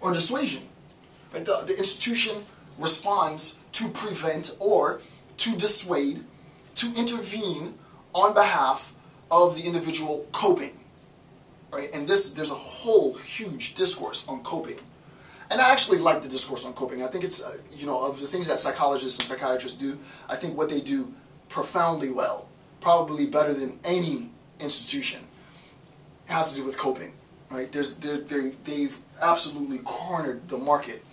or dissuasion. Right? The institution responds to prevent or to dissuade, to intervene on behalf of the individual coping. Right? And there's a whole huge discourse on coping. And I actually like the discourse on coping. I think it's, of the things that psychologists and psychiatrists do, I think what they do profoundly well, probably better than any institution, has to do with coping. Right? They've absolutely cornered the market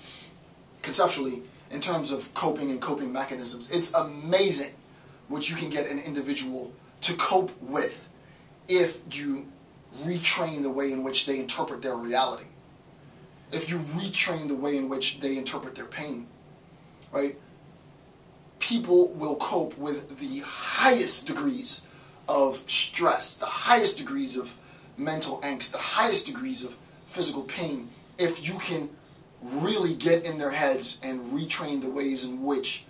conceptually in terms of coping and coping mechanisms. It's amazing what you can get an individual to cope with if you retrain the way in which they interpret their reality. If you retrain the way in which they interpret their pain, right? People will cope with the highest degrees of stress, the highest degrees of mental angst, the highest degrees of physical pain, if you can really get in their heads and retrain the ways in which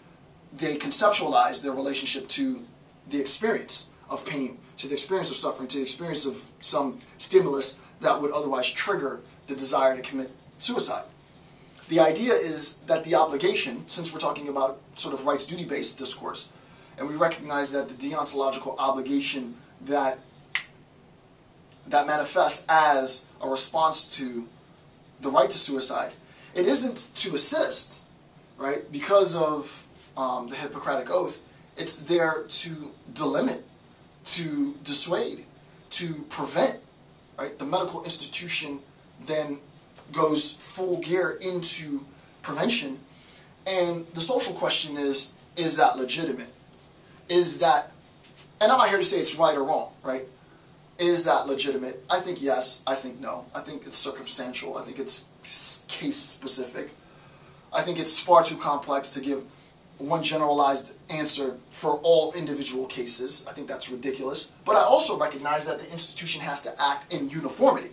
they conceptualize their relationship to the experience of pain, to the experience of suffering, to the experience of some stimulus that would otherwise trigger the desire to commit suicide. The idea is that the obligation, since we're talking about sort of rights-duty-based discourse, and we recognize that the deontological obligation that manifests as a response to the right to suicide, it isn't to assist, right? Because of the Hippocratic Oath, it's there to delimit, to dissuade, to prevent, right? The medical institution then goes full gear into prevention, and the social question is that legitimate? Is that, and I'm not here to say it's right or wrong, right? Is that legitimate? I think yes, I think no. I think it's circumstantial, I think it's case specific. I think it's far too complex to give one generalized answer for all individual cases. I think that's ridiculous. But I also recognize that the institution has to act in uniformity,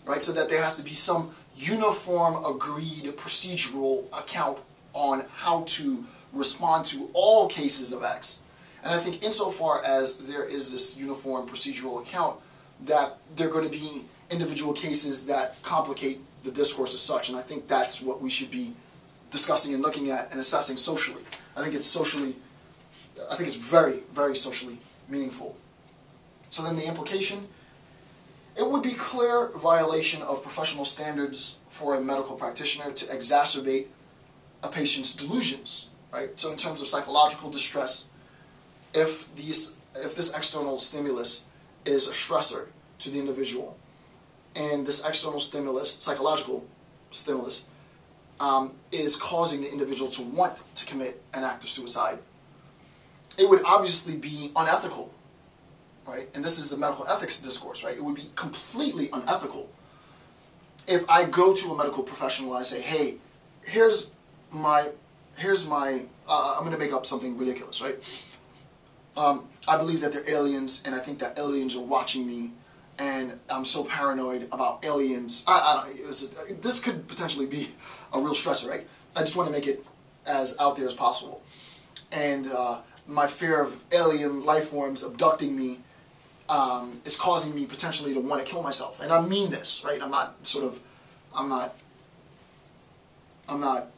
right? So that there has to be some uniform, agreed procedural account on how to respond to all cases of X. And I think insofar as there is this uniform procedural account, that there are going to be individual cases that complicate the discourse as such. And I think that's what we should be discussing and looking at and assessing socially. I think it's very, very socially meaningful. So then the implication, it would be clear violation of professional standards for a medical practitioner to exacerbate a patient's delusions, right? So in terms of psychological distress, if this external stimulus is a stressor to the individual, and this external stimulus, psychological stimulus, is causing the individual to want to commit an act of suicide, it would obviously be unethical, right? And this is the medical ethics discourse, right? It would be completely unethical if I go to a medical professional and I say, hey, here's my, I'm going to make up something ridiculous, right? I believe that they're aliens, and I think that aliens are watching me, and I'm so paranoid about aliens. This could potentially be a real stressor, right? I just want to make it as out there as possible. And my fear of alien life forms abducting me is causing me potentially to want to kill myself. And I mean this, right? I'm not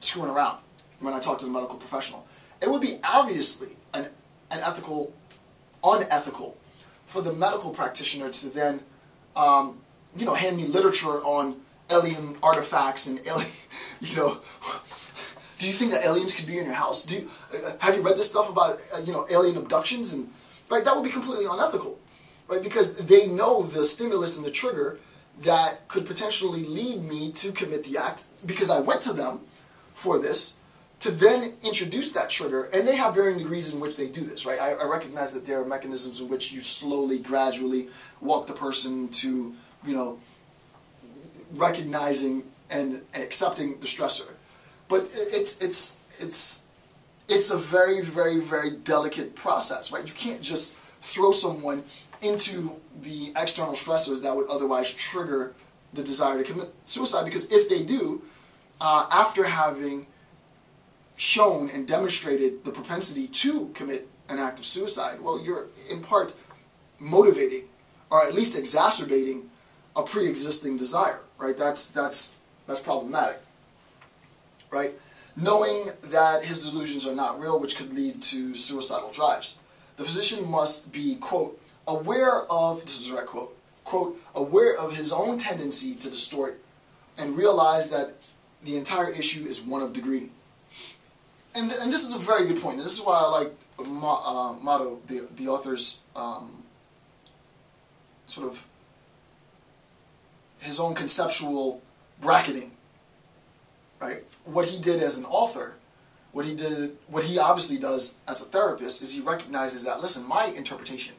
screwing around when I talk to the medical professional. It would be obviously unethical for the medical practitioner to then, hand me literature on alien artifacts and alien, do you think that aliens could be in your house? Have you read this stuff about, alien abductions? And, right, that would be completely unethical, right? Because they know the stimulus and the trigger that could potentially lead me to commit the act, because I went to them for this, to then introduce that trigger, and they have varying degrees in which they do this, right? I recognize that there are mechanisms in which you slowly, gradually walk the person to, recognizing and accepting the stressor. But it's a very, very, very delicate process, right? You can't just throw someone into the external stressors that would otherwise trigger the desire to commit suicide, because if they do, after having shown and demonstrated the propensity to commit an act of suicide, well, you're in part motivating, or at least exacerbating, a pre-existing desire, right? That's That's problematic, right? Knowing that his delusions are not real, which could lead to suicidal drives. The physician must be, quote, aware of, this is a direct quote, quote, aware of his own tendency to distort and realize that the entire issue is one of degree. And this is a very good point, and this is why I like Motto, the author's sort of his own conceptual bracketing, right? What he did as an author, what he obviously does as a therapist is he recognizes that, listen, my interpretation,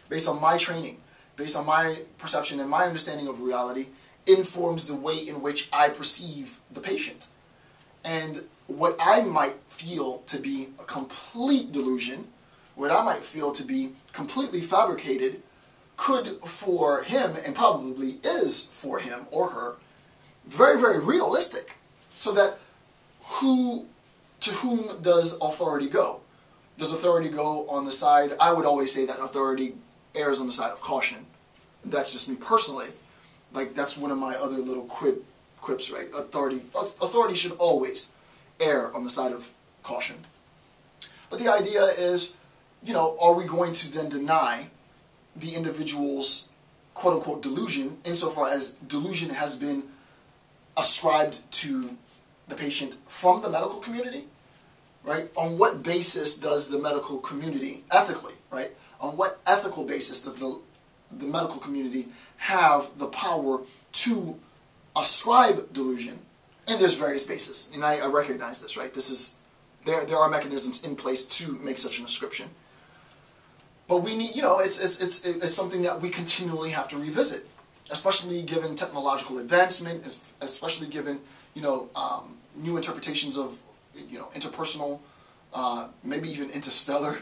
based on my training, based on my perception and my understanding of reality, informs the way in which I perceive the patient. And what I might feel to be a complete delusion, what I might feel to be completely fabricated, could for him, and probably is for him or her, very, very realistic. So that to whom does authority go? Does authority go on the side? I would always say that authority errs on the side of caution. That's just me personally. Like, that's one of my other little quips, right? Authority should always err on the side of caution. But the idea is, you know, are we going to then deny the individual's quote-unquote delusion insofar as delusion has been ascribed to the patient from the medical community, right? On what basis does the medical community, ethically, right? On what ethical basis does the medical community have the power to ascribe delusion? And there's various bases, and I recognize this, right? This is, there are mechanisms in place to make such an ascription. But we need, you know, it's something that we continually have to revisit, especially given technological advancement, especially given, you know, new interpretations of, you know, interpersonal, maybe even interstellar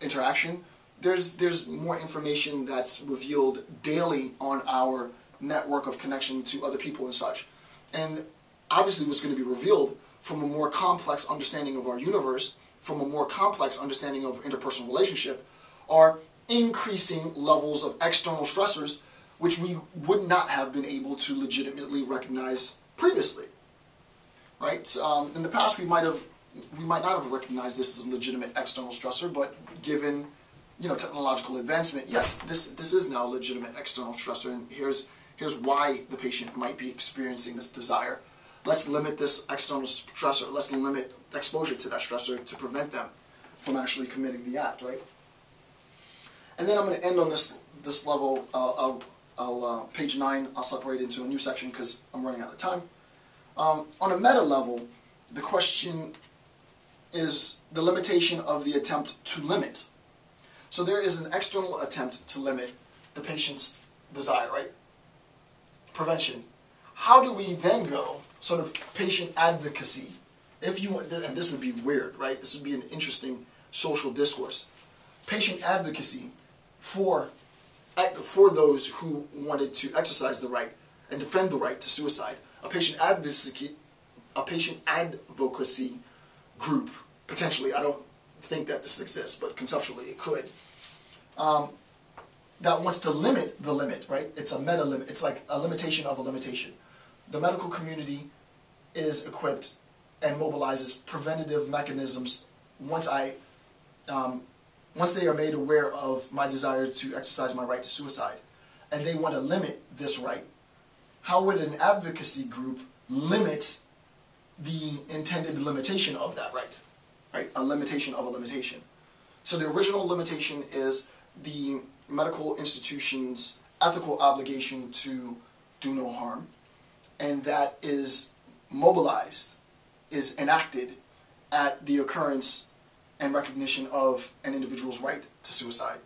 interaction. There's more information that's revealed daily on our network of connection to other people and such. And obviously what's going to be revealed from a more complex understanding of our universe, from a more complex understanding of interpersonal relationship, are increasing levels of external stressors which we would not have been able to legitimately recognize previously. Right? In the past we might not have recognized this as a legitimate external stressor, but given, you know, technological advancement, yes, this is now a legitimate external stressor, and here's why the patient might be experiencing this desire. Let's limit this external stressor. Let's limit exposure to that stressor to prevent them from actually committing the act, right? And then I'm going to end on this level. Page 9, I'll separate into a new section because I'm running out of time. On a meta level, the question is the limitation of the attempt to limit. So there is an external attempt to limit the patient's desire, right? Prevention. How do we then go, sort of patient advocacy, if you want, and this would be weird, right? This would be an interesting social discourse. Patient advocacy for those who wanted to exercise the right and defend the right to suicide. A patient advocacy group, potentially. I don't think that this exists, but conceptually it could. That wants to limit the limit, right? It's a meta limit. It's like a limitation of a limitation. The medical community is equipped and mobilizes preventative mechanisms once they are made aware of my desire to exercise my right to suicide, and they want to limit this right. How would an advocacy group limit the intended limitation of that right? Right? A limitation of a limitation. So the original limitation is the medical institution's ethical obligation to do no harm, and that is mobilized, is enacted at the occurrence and recognition of an individual's right to suicide.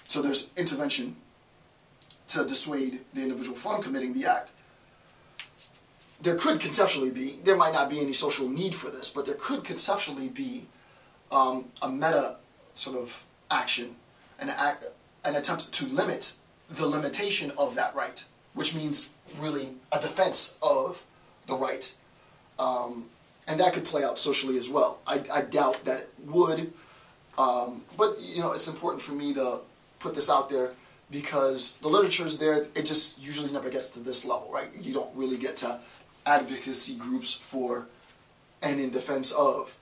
So there's intervention to dissuade the individual from committing the act. There could conceptually be, there might not be any social need for this, but there could conceptually be a meta sort of action, an attempt to limit the limitation of that right, which means really a defense of the right. And that could play out socially as well. I doubt that it would, but you know, it's important for me to put this out there because the literature is there, it just usually never gets to this level, right? You don't really get to advocacy groups for and in defense of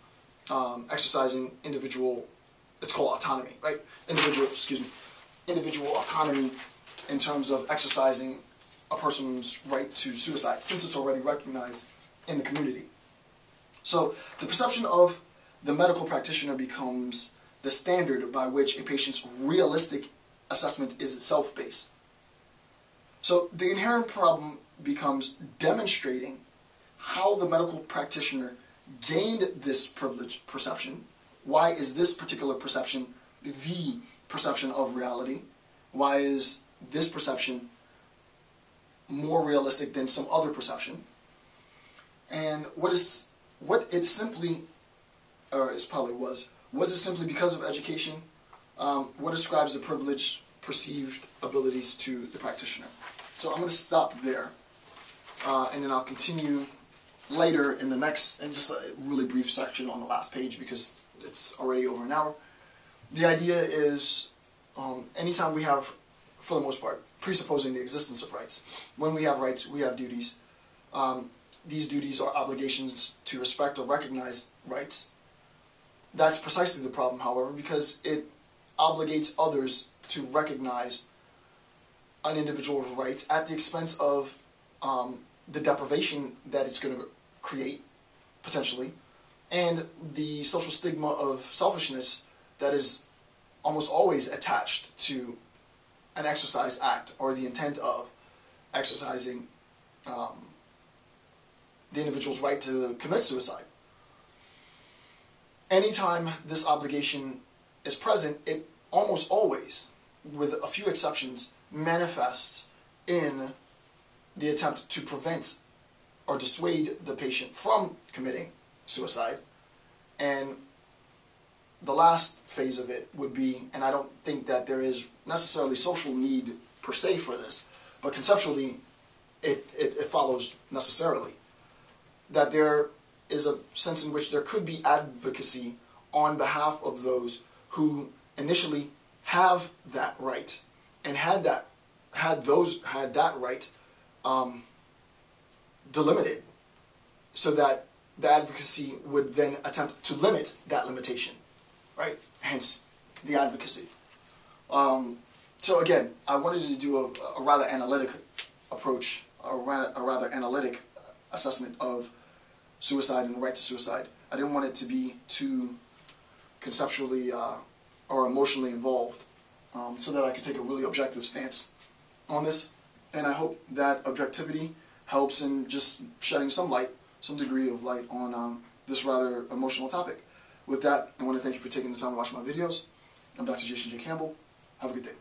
exercising individual, it's called autonomy, right? Individual autonomy in terms of exercising a person's right to suicide, since it's already recognized in the community. So the perception of the medical practitioner becomes the standard by which a patient's realistic assessment is itself based. So the inherent problem becomes demonstrating how the medical practitioner gained this privileged perception. Why is this particular perception the perception of reality? Why is this perception more realistic than some other perception? And what it simply, or it probably was it simply because of education? What describes the privileged perceived abilities to the practitioner? So I'm going to stop there, and then I'll continue later in the next, and just a really brief section on the last page because it's already over an hour. The idea is, anytime we have, for the most part, presupposing the existence of rights, when we have rights, we have duties. These duties are obligations to respect or recognize rights. That's precisely the problem, however, because it obligates others to recognize an individual's rights at the expense of the deprivation that it's going to create, potentially, and the social stigma of selfishness that is almost always attached to an exercise act or the intent of exercising the individual's right to commit suicide. Anytime this obligation is present, it almost always, with a few exceptions, manifests in the attempt to prevent or dissuade the patient from committing suicide. And the last phase of it would be, and I don't think that there is necessarily social need per se for this, but conceptually it follows necessarily, that there is a sense in which there could be advocacy on behalf of those who initially have that right and had that right delimited, so that the advocacy would then attempt to limit that limitation, right? Hence the advocacy. So again, I wanted to do a rather analytic approach, a rather analytic assessment of suicide and the right to suicide. I didn't want it to be too conceptually or emotionally involved, so that I could take a really objective stance on this. And I hope that objectivity helps in just shedding some light, some degree of light on this rather emotional topic. With that, I want to thank you for taking the time to watch my videos. I'm Dr. Jason J. Campbell. Have a good day.